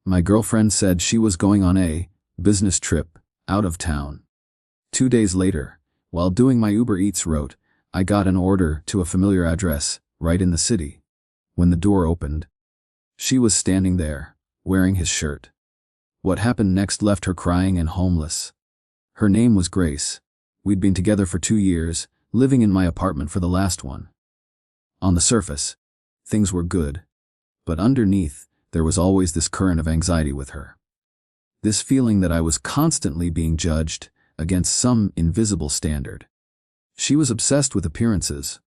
My girlfriend said she was going on a business trip out of town. 2 days later, while doing my Uber Eats route, I got an order to a familiar address right in the city. When the door opened, she was standing there, wearing his shirt. What happened next left her crying and homeless. Her name was Grace. We'd been together for 2 years, living in my apartment for the last one. On the surface, things were good. But underneath, there was always this current of anxiety with her. This feeling that I was constantly being judged against some invisible standard. She was obsessed with appearances.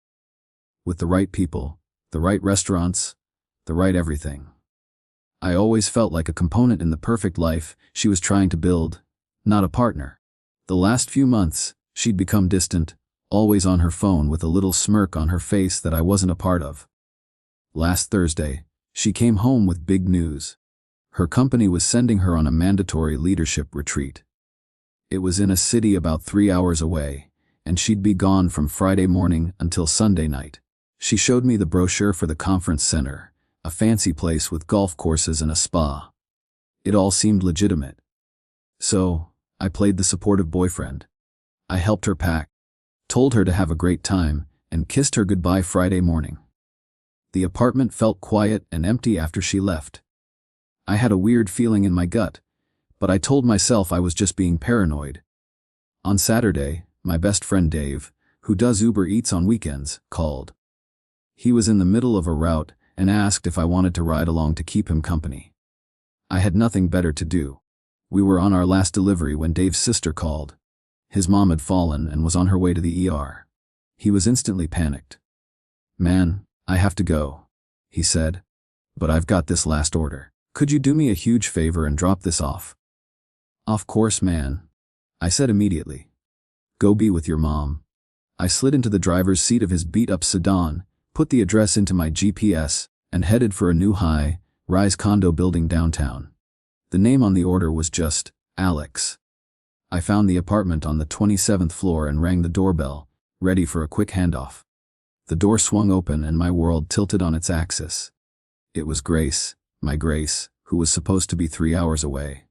With the right people, the right restaurants, the right everything. I always felt like a component in the perfect life she was trying to build, not a partner. The last few months, she'd become distant, always on her phone with a little smirk on her face that I wasn't a part of. Last Thursday, she came home with big news. Her company was sending her on a mandatory leadership retreat. It was in a city about 3 hours away, and she'd be gone from Friday morning until Sunday night. She showed me the brochure for the conference center, a fancy place with golf courses and a spa. It all seemed legitimate. So, I played the supportive boyfriend. I helped her pack, told her to have a great time, and kissed her goodbye Friday morning. The apartment felt quiet and empty after she left. I had a weird feeling in my gut, but I told myself I was just being paranoid. On Saturday, my best friend Dave, who does Uber Eats on weekends, called. He was in the middle of a route and asked if I wanted to ride along to keep him company. I had nothing better to do. We were on our last delivery when Dave's sister called. His mom had fallen and was on her way to the ER. He was instantly panicked. "Man, I have to go," he said. "But I've got this last order. Could you do me a huge favor and drop this off?" "Of course, man," I said immediately. "Go be with your mom." I slid into the driver's seat of his beat-up sedan, put the address into my GPS, and headed for a new high-rise condo building downtown. The name on the order was just Alex. I found the apartment on the 27th floor and rang the doorbell, ready for a quick handoff. The door swung open and my world tilted on its axis. It was Grace, my Grace, who was supposed to be 3 hours away.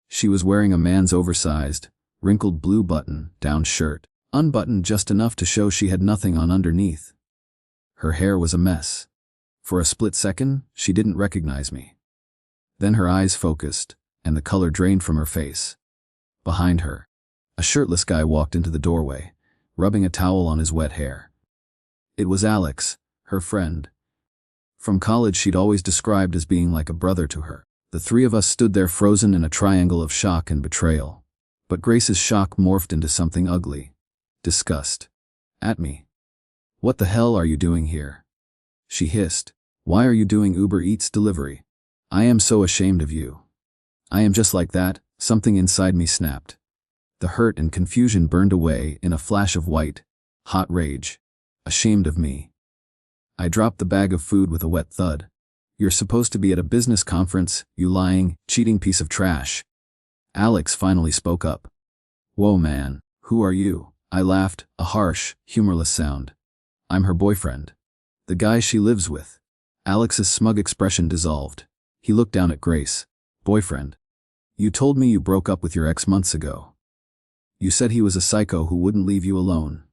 She was wearing a man's oversized, wrinkled blue button-down shirt, unbuttoned just enough to show she had nothing on underneath. Her hair was a mess. For a split second, she didn't recognize me. Then her eyes focused, and the color drained from her face. Behind her, a shirtless guy walked into the doorway, rubbing a towel on his wet hair. It was Alex, her friend. From college she'd always described as being like a brother to her. The three of us stood there frozen in a triangle of shock and betrayal. But Grace's shock morphed into something ugly. Disgust. At me. "What the hell are you doing here?" she hissed. "Why are you doing Uber Eats delivery? I am so ashamed of you." I am just like that, something inside me snapped. The hurt and confusion burned away in a flash of white, hot rage. Ashamed of me. I dropped the bag of food with a wet thud. "You're supposed to be at a business conference, you lying, cheating piece of trash." Alex finally spoke up. "Whoa man, who are you?" I laughed, a harsh, humorless sound. "I'm her boyfriend. The guy she lives with." Alex's smug expression dissolved. He looked down at Grace. "Boyfriend? You told me you broke up with your ex months ago. You said he was a psycho who wouldn't leave you alone."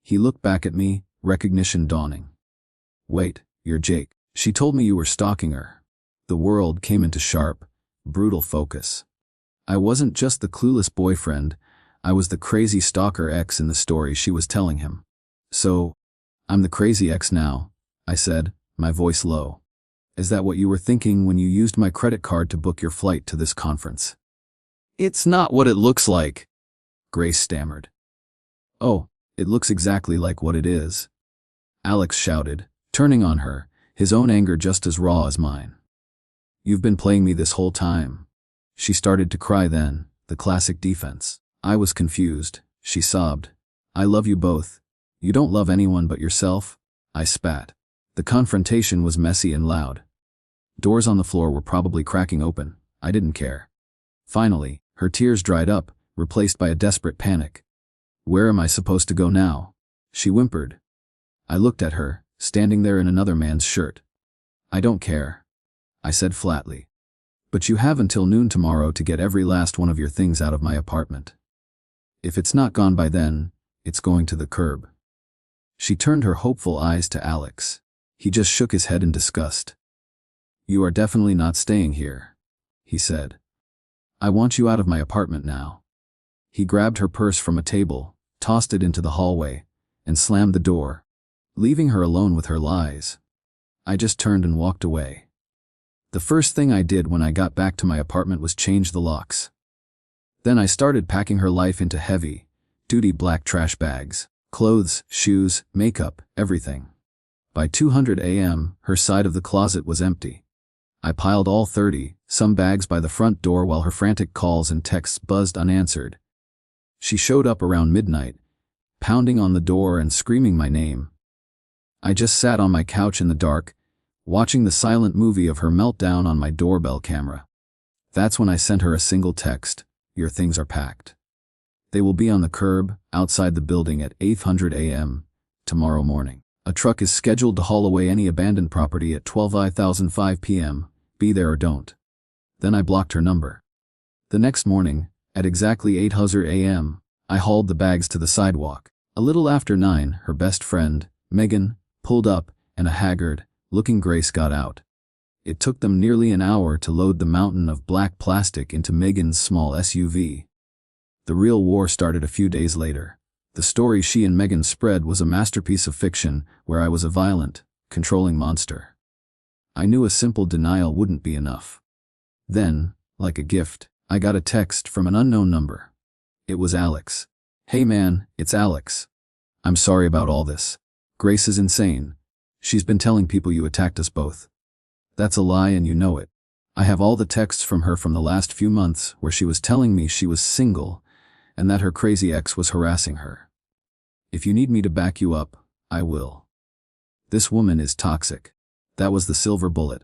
He looked back at me, recognition dawning. "Wait, you're Jake. She told me you were stalking her." The world came into sharp, brutal focus. I wasn't just the clueless boyfriend, I was the crazy stalker ex in the story she was telling him. "So, I'm the crazy ex now," I said, my voice low. "Is that what you were thinking when you used my credit card to book your flight to this conference?" "It's not what it looks like," Grace stammered. "Oh, it looks exactly like what it is," Alex shouted, turning on her, his own anger just as raw as mine. "You've been playing me this whole time." She started to cry then, the classic defense. I was confused. She sobbed. "I love you both. You don't love anyone but yourself?" I spat. The confrontation was messy and loud. Doors on the floor were probably cracking open. I didn't care. Finally, her tears dried up, replaced by a desperate panic. "Where am I supposed to go now?" she whimpered. I looked at her, standing there in another man's shirt. "I don't care," I said flatly. But you have until noon tomorrow to get every last one of your things out of my apartment. If it's not gone by then, it's going to the curb." She turned her hopeful eyes to Alex. He just shook his head in disgust. "You are definitely not staying here," he said. "I want you out of my apartment now." He grabbed her purse from a table, tossed it into the hallway, and slammed the door, leaving her alone with her lies. I just turned and walked away. The first thing I did when I got back to my apartment was change the locks. Then I started packing her life into heavy-duty black trash bags. Clothes, shoes, makeup, everything. By 2:00 a.m., her side of the closet was empty. I piled all 30-some bags by the front door while her frantic calls and texts buzzed unanswered. She showed up around midnight, pounding on the door and screaming my name. I just sat on my couch in the dark, watching the silent movie of her meltdown on my doorbell camera. That's when I sent her a single text: "Your things are packed. They will be on the curb, outside the building at 8:00 a.m. tomorrow morning. A truck is scheduled to haul away any abandoned property at 12:05 p.m. Be there or don't." Then I blocked her number. The next morning, at exactly 8:00 a.m., I hauled the bags to the sidewalk. A little after 9, her best friend, Megan, pulled up, and a haggard-looking Grace got out. It took them nearly an hour to load the mountain of black plastic into Megan's small SUV. The real war started a few days later. The story she and Megan spread was a masterpiece of fiction where I was a violent, controlling monster. I knew a simple denial wouldn't be enough. Then, like a gift, I got a text from an unknown number. It was Alex. "Hey man, it's Alex. I'm sorry about all this. Grace is insane. She's been telling people you attacked us both. That's a lie and you know it. I have all the texts from her from the last few months where she was telling me she was single and that her crazy ex was harassing her. If you need me to back you up, I will. This woman is toxic." That was the silver bullet.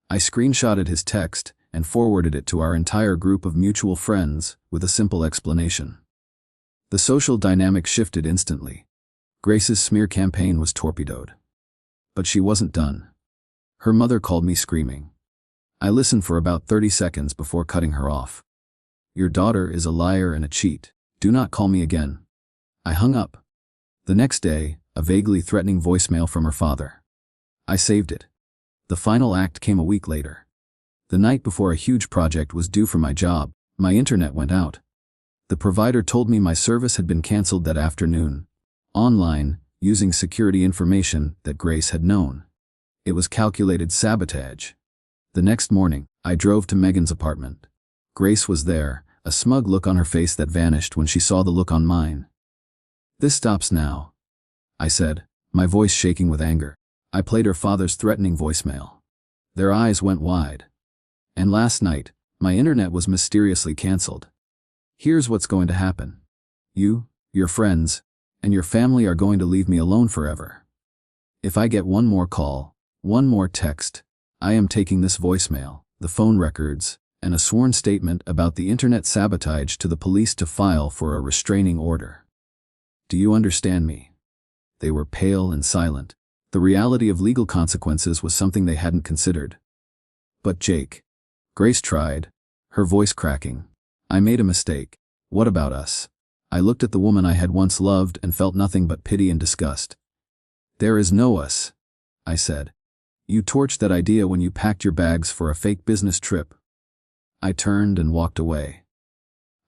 I screenshotted his text and forwarded it to our entire group of mutual friends with a simple explanation. The social dynamic shifted instantly. Grace's smear campaign was torpedoed. But she wasn't done. Her mother called me screaming. I listened for about 30 seconds before cutting her off. "Your daughter is a liar and a cheat. Do not call me again." I hung up. The next day, a vaguely threatening voicemail from her father. I saved it. The final act came a week later. The night before a huge project was due for my job, my internet went out. The provider told me my service had been canceled that afternoon, online, using security information that Grace had known. It was calculated sabotage. The next morning, I drove to Megan's apartment. Grace was there, a smug look on her face that vanished when she saw the look on mine. "This stops now," I said, my voice shaking with anger. I played her father's threatening voicemail. Their eyes went wide. "And last night, my internet was mysteriously canceled. Here's what's going to happen. You, your friends, and your family are going to leave me alone forever. If I get one more call, one more text, I am taking this voicemail, the phone records, and a sworn statement about the internet sabotage to the police to file for a restraining order. Do you understand me?" They were pale and silent. The reality of legal consequences was something they hadn't considered. "But Jake," Grace tried, her voice cracking, "I made a mistake. What about us?" I looked at the woman I had once loved and felt nothing but pity and disgust. "There is no us," I said. "You torched that idea when you packed your bags for a fake business trip." I turned and walked away.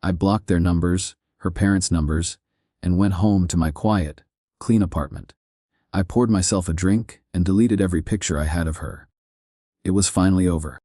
I blocked their numbers, her parents' numbers, and went home to my quiet, clean apartment. I poured myself a drink and deleted every picture I had of her. It was finally over.